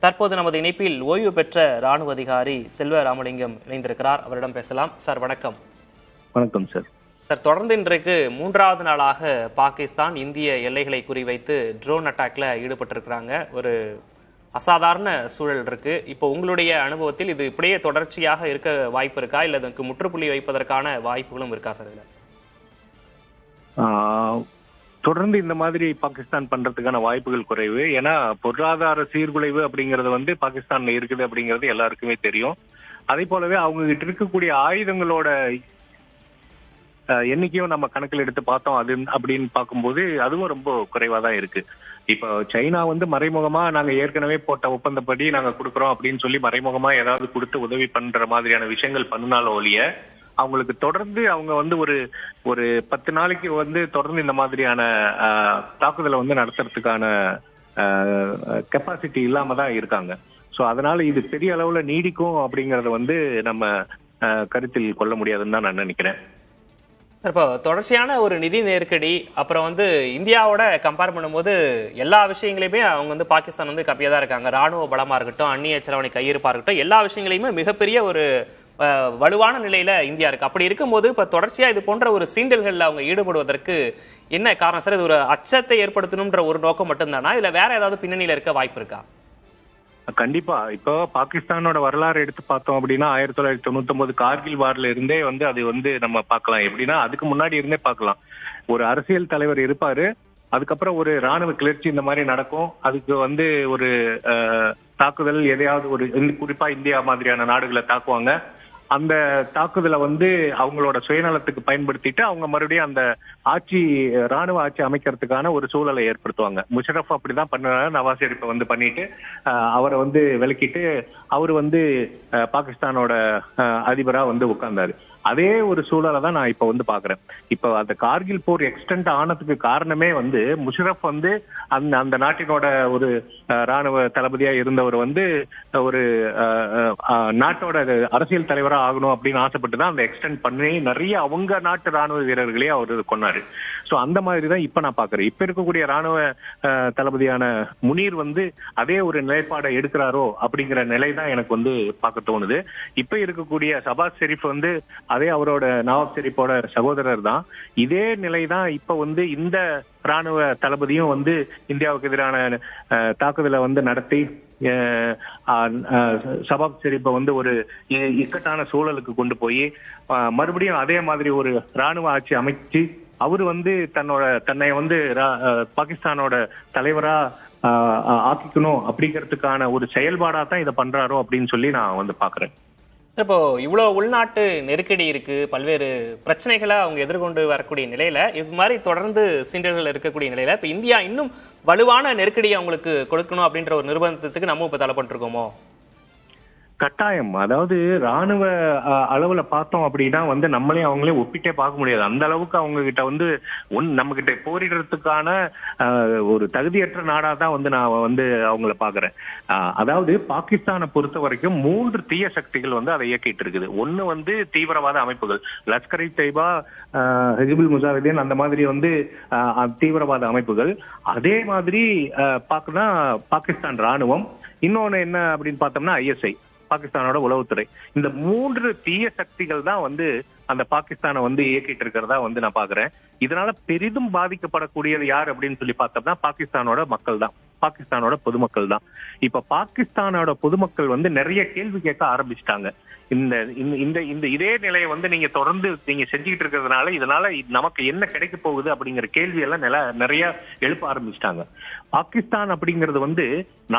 தற்போது நமது இணைப்பில் ஓய்வு பெற்ற ராணுவ அதிகாரி செல்வ ராமலிங்கம் இணைந்திருக்கிறார். அவரிடம் பேசலாம். சார் வணக்கம். வணக்கம் சார். சார், தொடர்ந்து இன்றைக்கு மூன்றாவது நாளாக பாகிஸ்தான் இந்திய எல்லைகளை குறிவைத்து ட்ரோன் அட்டாக்ல ஈடுபட்டிருக்கிறாங்க. ஒரு அசாதாரண சூழல் இருக்கு. இப்போ உங்களுடைய அனுபவத்தில் இது இப்படியே தொடர்ச்சியாக இருக்க வாய்ப்பு இருக்கா, இல்ல அதுக்கு முற்றுப்புள்ளி வைப்பதற்கான வாய்ப்புகளும் இருக்கா சார்? தொடர்ந்து இந்த மாதிரி பாகிஸ்தான் பண்றதுக்கான வாய்ப்புகள் குறைவு. ஏன்னா பொருளாதார சீர்குலைவு அப்படிங்கிறது பாகிஸ்தான்ல இருக்குது அப்படிங்கிறது எல்லாருக்குமே தெரியும். அதே போலவே அவங்க கிட்ட இருக்கக்கூடிய ஆயுதங்களோட எண்ணிக்கையும் நம்ம கணக்கில் எடுத்து பார்த்தோம். அது அப்படின்னு பார்க்கும்போது அதுவும் ரொம்ப குறைவா தான் இருக்கு. இப்போ சைனா மறைமுகமா நாங்க ஏற்கனவே போட்ட ஒப்பந்தப்படி நாங்க கொடுக்குறோம் அப்படின்னு சொல்லி மறைமுகமா ஏதாவது கொடுத்து உதவி பண்ற மாதிரியான விஷயங்கள் பண்ணினாலும் ஒழிய, அவங்களுக்கு தொடர்ந்து அவங்க ஒரு 10 நாளைக்கு தொடர்ந்து இந்த மாதிரியான தாக்குதலை நடத்துறதுக்கான கெப்பாசிட்டி இல்லாம தான் இருக்காங்க. ஸோ அதனால இது பெரிய அளவுல நீடிக்கும் அப்படிங்கறத நம்ம கருத்தில் கொள்ள முடியாதுன்னு தான் நான் நினைக்கிறேன். சார், இப்போ தொடர்ச்சியான ஒரு நிதி நெருக்கடி, அப்புறம் இந்தியாவோட கம்பேர் பண்ணும்போது எல்லா விஷயங்களையுமே அவங்க பாகிஸ்தான் கம்மியாக தான் இருக்காங்க. ராணுவ பலமா இருக்கட்டும், அந்நிய செலவணி கையிருப்பா இருக்கட்டும், எல்லா விஷயங்களையுமே மிகப்பெரிய ஒரு வலுவான நிலையில இந்தியா இருக்கு. அப்படி இருக்கும்போது இப்ப தொடர்ச்சியா இது போன்ற ஒரு சீண்டல்கள்ல அவங்க ஈடுபடுவதற்கு என்ன காரணம் சார்? இது ஒரு அச்சத்தை ஏற்படுத்தணும்ன்ற ஒரு நோக்கம் மட்டும்தானா, இல்ல வேற ஏதாவது பின்னணியில இருக்க வாய்ப்பு இருக்கா? கண்டிப்பா. இப்போ பாகிஸ்தானோட வரலாறு எடுத்து பார்த்தோம் அப்படின்னா 1999 கார்கில் வார்ல இருந்தே அது நம்ம பார்க்கலாம். எப்படின்னா அதுக்கு முன்னாடி இருந்தே பார்க்கலாம். ஒரு அரசியல் தலைவர் இருப்பாரு, அதுக்கப்புறம் ஒரு ராணுவ கிளர்ச்சி இந்த மாதிரி நடக்கும். அதுக்கு ஒரு தாக்குதல் எதையாவது குறிப்பா இந்தியா மாதிரியான நாடுகளை தாக்குவாங்க. அந்த தாக்குதலை அவங்களோட சுயநலத்துக்கு பயன்படுத்திட்டு அவங்க மறுபடியும் அந்த ராணுவ ஆட்சி அமைக்கிறதுக்கான ஒரு சூழலை ஏற்படுத்துவாங்க. முஷரப் அப்படிதான் பண்ணாரு. நவாஸ் ஷெரீப்பை பண்ணிட்டு அவரை விலக்கிட்டு அவரு பாகிஸ்தானோட அதிபரா உட்கார்ந்தாரு. அதே ஒரு சூழலை தான் நான் இப்ப பாக்குறேன். இப்ப அந்த கார்கில் போர் எக்ஸ்டெண்ட் ஆனதுக்கு காரணமே முஷரப் அந்த நாட்டினோட ஒரு ராணுவ தளபதியா இருந்தவர் ஒரு நாட்டோட அரசியல் தலைவரா ஆகணும் அப்படின்னு ஆசைப்பட்டு தான் அந்த எக்ஸ்டெண்ட் பண்ணி நிறைய அவங்க நாட்டு ராணுவ வீரர்களே அவரு கொண்டாரு. சோ அந்த மாதிரிதான் இப்ப நான் பாக்குறேன். இப்ப இருக்கக்கூடிய ராணுவ தளபதியான முனீர் அதே ஒரு நிலைப்பாடை எடுக்கிறாரோ அப்படிங்கிற நிலை தான் எனக்கு பார்க்க தோணுது. இப்ப இருக்கக்கூடிய ஷபாஸ் ஷெரீப் அதே அவரோட நவாப் ஷெரீப்போட சகோதரர் தான். இதே நிலை தான் இப்ப இந்த ராணுவ தளபதியும் இந்தியாவுக்கு எதிரான தாக்குதலை நடத்தி ஷபாஸ் ஷெரீப்பை ஒரு இக்கட்டான சூழலுக்கு கொண்டு போய் மறுபடியும் அதே மாதிரி ஒரு ராணுவ ஆட்சி அமைச்சு அவரு தன்னை பாகிஸ்தானோட தலைவரா ஆக்கிக்கணும் அப்படிங்கிறதுக்கான ஒரு செயல்பாடா தான் இதை பண்றாரோ அப்படின்னு சொல்லி நான் பாக்குறேன். இப்போ இவ்வளவு உள்நாட்டு நெருக்கடி இருக்கு, பல்வேறு பிரச்சனைகளை அவங்க எதிர்கொண்டு வரக்கூடிய நிலையில, இது மாதிரி தொடர்ந்து சீண்டல்கள் இருக்கக்கூடிய நிலையில இப்ப இந்தியா இன்னும் வலுவான நெருக்கடியை அவங்களுக்கு கொடுக்கணும் அப்படின்ற ஒரு நிர்பந்தத்துக்கு நம்ம இப்ப தள்ளப்பட்டிருக்கோமோ? கட்டாயம். அதாவது ராணுவ அளவுல பார்த்தோம் அப்படின்னா நம்மளே அவங்களே ஒப்பிட்டே பார்க்க முடியாது. அந்த அளவுக்கு அவங்க கிட்ட நம்ம கிட்ட போரிடுறதுக்கான ஒரு தகுதியற்ற நாடா தான் நான் அவங்கள பாக்குறேன். அதாவது பாகிஸ்தானை பொறுத்த வரைக்கும் 3 தீய சக்திகள் அதை இயக்கிட்டு இருக்குது. ஒண்ணு தீவிரவாத அமைப்புகள், லஷ்கர் இ தொய்பா, ஹிஜ்புல் முஜாஹிதீன், அந்த மாதிரி தீவிரவாத அமைப்புகள். அதே மாதிரி பாகிஸ்தான் ராணுவம். இன்னொன்னு என்ன அப்படின்னு பார்த்தோம்னா ISI, பாகிஸ்தானோட உளவுத்துறை. இந்த 3 தீய சக்திகள் தான் அந்த பாகிஸ்தானை இயக்கிட்டு இருக்கிறதா நான் பாக்குறேன். இதனால பெரிதும் பாதிக்கப்படக்கூடியது யார் அப்படின்னு சொல்லி பார்த்தோம்னா பாகிஸ்தானோட மக்கள் தான், பாகிஸ்தானோட பொதுமக்கள் தான். இப்ப பாகிஸ்தானோட பொதுமக்கள் நிறைய கேள்வி கேட்க ஆரம்பிச்சிட்டாங்க. இதே நிலையை நீங்க தொடர்ந்து நீங்க செஞ்சுக்கிட்டு இருக்கிறதுனால இதனால நமக்கு என்ன கிடைக்க போகுது அப்படிங்கிற கேள்வி எல்லாம் நிறைய எழுப்ப ஆரம்பிச்சிட்டாங்க. பாகிஸ்தான் அப்படிங்கிறது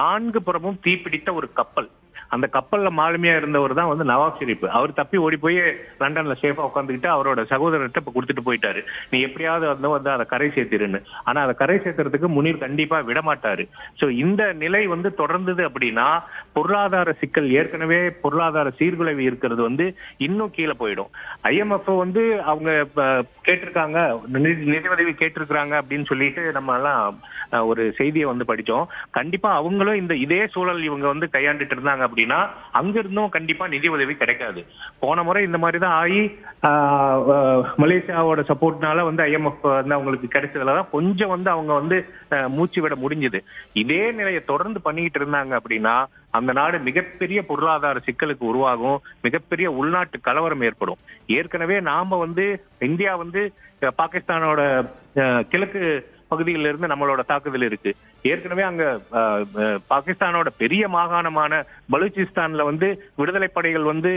4 புறமும் தீப்பிடித்த ஒரு கப்பல். அந்த கப்பல்ல மாலுமியா இருந்தவர் தான் நவாப் ஷெரீப். அவர் தப்பி ஓடி போய் லண்டன்ல சேஃபா உட்காந்துக்கிட்டு அவரோட சகோதரர்கிட்ட இப்ப கொடுத்துட்டு போயிட்டாரு, நீ எப்படியாவது அதை கரை சேர்த்திருன்னு. ஆனா அதை கரை சேர்த்துறதுக்கு முனீர் கண்டிப்பா விடமாட்டாரு. சோ இந்த நிலை தொடர்ந்தது அப்படின்னா பொருளாதார சிக்கல், ஏற்கனவே பொருளாதார சீர்குலைவு இருக்கிறது இன்னும் கீழே போயிடும். IMF அவங்க கேட்டிருக்காங்க, நிதி உதவி கேட்டிருக்கிறாங்க அப்படின்னு சொல்லிட்டு நம்ம எல்லாம் ஒரு செய்தியை படிச்சோம். கண்டிப்பா அவங்களும் இதே சூழல் இவங்க கையாண்டுட்டு இருந்தாங்க அப்படின்னா அங்க இருந்தும் கண்டிப்பா நிதி உதவி கிடைக்காது. போன முறை இந்த மாதிரி தான் ஆகி மலேசியாவோட சப்போர்ட்னால வந்து IMF வந்து அவங்களுக்கு கிடைச்சதுலதான் கொஞ்சம் வந்து அவங்க வந்து மூச்சு விட முடிஞ்சது. இதே நிலையை தொடர்ந்து பண்ணிட்டு இருந்தாங்க அப்படின்னா அந்த நாடு மிகப்பெரிய பொருளாதார சிக்கலுக்கு உருவாகும், மிகப்பெரிய உள்நாட்டு கலவரம் ஏற்படும். ஏற்கனவே நாம வந்து இந்தியா வந்து பாகிஸ்தானோட கிழக்கு பகுதியில இருந்து நம்மளோட தாக்குதல் இருக்கு. ஏற்கனவே அங்க பாகிஸ்தானோட பெரிய மாகாணமான பலூச்சிஸ்தான்ல வந்து விடுதலை படைகள் வந்து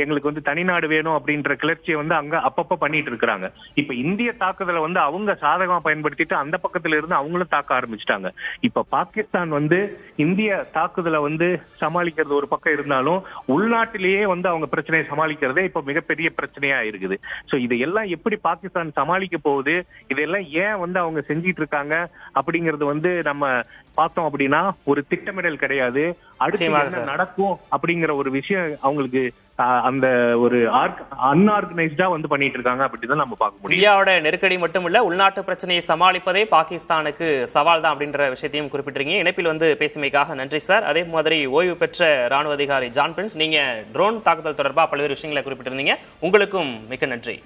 எங்களுக்கு வந்து தனிநாடு வேணும் அப்படின்ற கிளர்ச்சியை வந்து அங்க அப்பப்ப பண்ணிட்டு இருக்கிறாங்க. இப்ப இந்திய தாக்குதலை வந்து அவங்க சாதகமா பயன்படுத்திட்டு அந்த பக்கத்துல இருந்து அவங்களும் தாக்க ஆரம்பிச்சிட்டாங்க. இப்ப பாகிஸ்தான் வந்து இந்திய தாக்குதலை வந்து சமாளிக்கிறது ஒரு பக்கம் இருந்தாலும் உள்நாட்டிலேயே வந்து அவங்க பிரச்சனையை சமாளிக்கிறதே இப்ப மிகப்பெரிய பிரச்சனையா இருக்குது. சோ இதையெல்லாம் எப்படி பாகிஸ்தான் சமாளிக்க போகுது, இதெல்லாம் ஏன் வந்து அவங்க செஞ்சிட்டு இருக்காங்க அப்படிங்கறது வந்து நம்ம பார்த்தோம் அப்படின்னா ஒரு திட்டமிடல் கிடையாது. அடுத்து என்ன நடக்கும் அப்படிங்கிற ஒரு விஷயம் அவங்களுக்கு அந்த ஒரு அன்ஆர்கனைஸ்டா வந்து பண்ணிட்டு இருக்காங்க அப்படிதான் நம்ம பார்க்க முடியும். இந்தியாவோட நெருக்கடி மட்டும் இல்ல, உள்நாட்டு பிரச்சனையை சமாளிப்பதே பாகிஸ்தானுக்கு சவால் தான் அப்படின்ற விஷயத்தையும் குறிப்பிட்டிருக்கீங்க. இணைப்பில் வந்து பேசுமைக்காக நன்றி சார். அதே மாதிரி ஓய்வு பெற்ற ராணுவ அதிகாரி ஜான் பிரின்ஸ், நீங்க ட்ரோன் தாக்குதல் தொடர்பா பல்வேறு விஷயங்களை குறிப்பிட்டிருந்தீங்க. உங்களுக்கும் மிக்க நன்றி.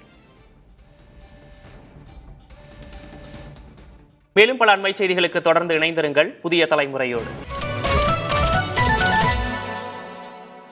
மேலும் பல அண்மை செய்திகளுக்கு தொடர்ந்து இணைந்திருங்கள் புதிய தலைமுறையோடு.